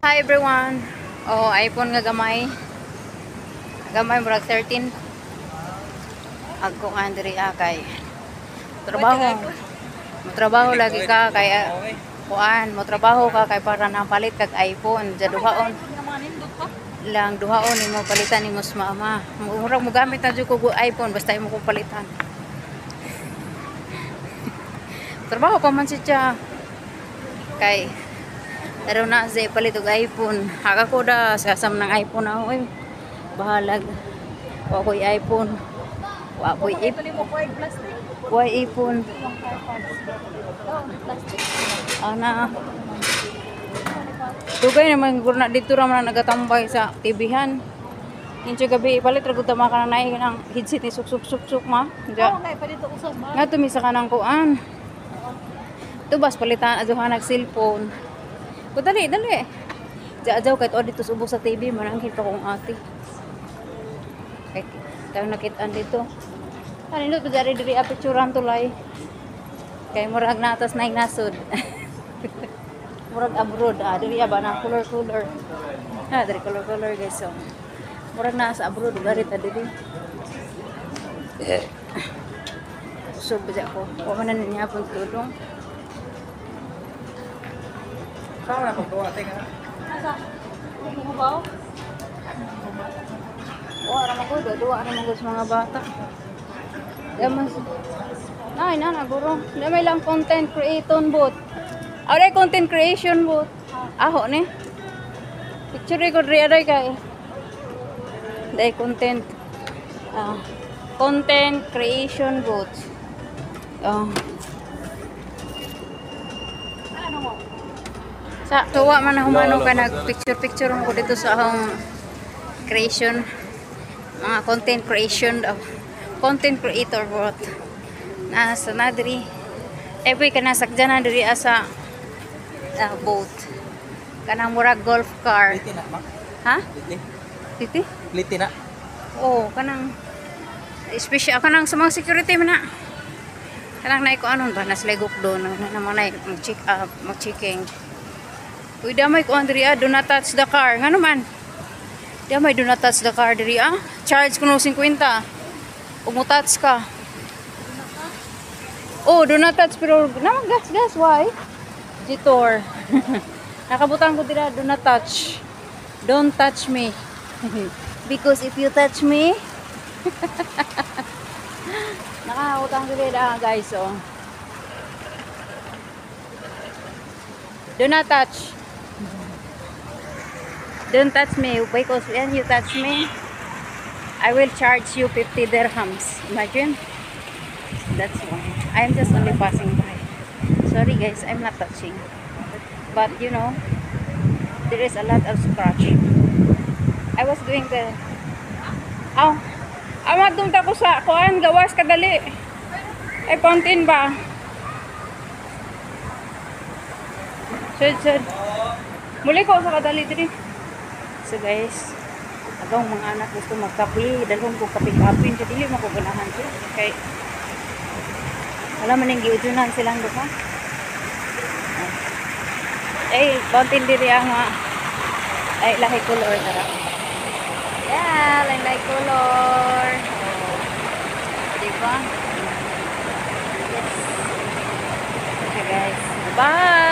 Hi everyone. Oh, iPhone nga gamay. Gamay murag 13. Agko nga diri kay trabaho. Trabaho lagi ka kay kuan, mo trabaho ka kay para nang palit kag iPhone, duhaon. Lang duhaon nimo palitan nimo sa mama. Murag mo gamit na jud ko iPhone basta imo ko palitan. Trabaho pa man siya. Kay pero na sa palit og iPhone. Haka ko da sasam ng iPhone ako eh. Bahalag. Wa ko'y iPhone. Wa ko'y iPhone. Ana. Dugay naman gurna dito ra man nagatambay sa TV-han. Incho gabi palit ra gud ta maka nang ng headset ni suk ma. Ja. Nga tumi sa kanang kuan. Tubas palitan aduhan nag cellphone. O dali. Diya-diyaw kahit o dito subok sa TV, manangkit pa kong ate. Kahit tayo nakitaan dito. Kanino ito diri apicturan tulay. Kaya murag natas na nasod. Murag abroad. Diri ba na color. Diri color guys. So, murag na sa abroad. Dari ta diri. So, baja ko. Huwag na niya pong tulong. Sao là một đồ tinh á? Asa? Hindi mo ba? Naman ko, dua naman ko sa mga bata. Na, guro. May lang content creation booth. Aray, content creation booth. Aho, ne? Picture ko rin kay. Dahil content creation booth. Sa tuwa man na humano ka nag-picture mo ko dito sa akong creation, mga content creator bot nasa nadiri every ka nasakdyan na diri asa boat kanang murag golf car ha? Liti na? Oo, kanang special kanang sa mga security man na kanang naiko anon ba naslegok doon naman na mag-checking. Uy, damay ko andri do not touch the car. Nga naman? Damay do not touch the car diri Charge ko no 50. Umutouch ka. Oh, do not touch pero naman gas why? Jitor. Nakabutan ko dira do not touch. Don't touch me. Because if you touch me nakakautang ko dira guys Do not touch. Don't touch me because when you touch me, I will charge you 50 dirhams. Imagine. That's why. I'm just only passing by. Sorry guys, I'm not touching. But you know, there is a lot of scratch. I was doing the... Amadunta ko sa kuan, gawas kadali. Ay, fountain ba? Sud. Muli ko sa kadali diri. So guys, agaw mga anak gusto magkape, dalhon ko kape-kape, so dili mo ko ganahan siya. Okay. Alam mo nang giudunan silang duha. Ay, fountain diri ang ay lahi color tara. Yeah, light color. Oh. Diba? Yes. Okay guys. Bye!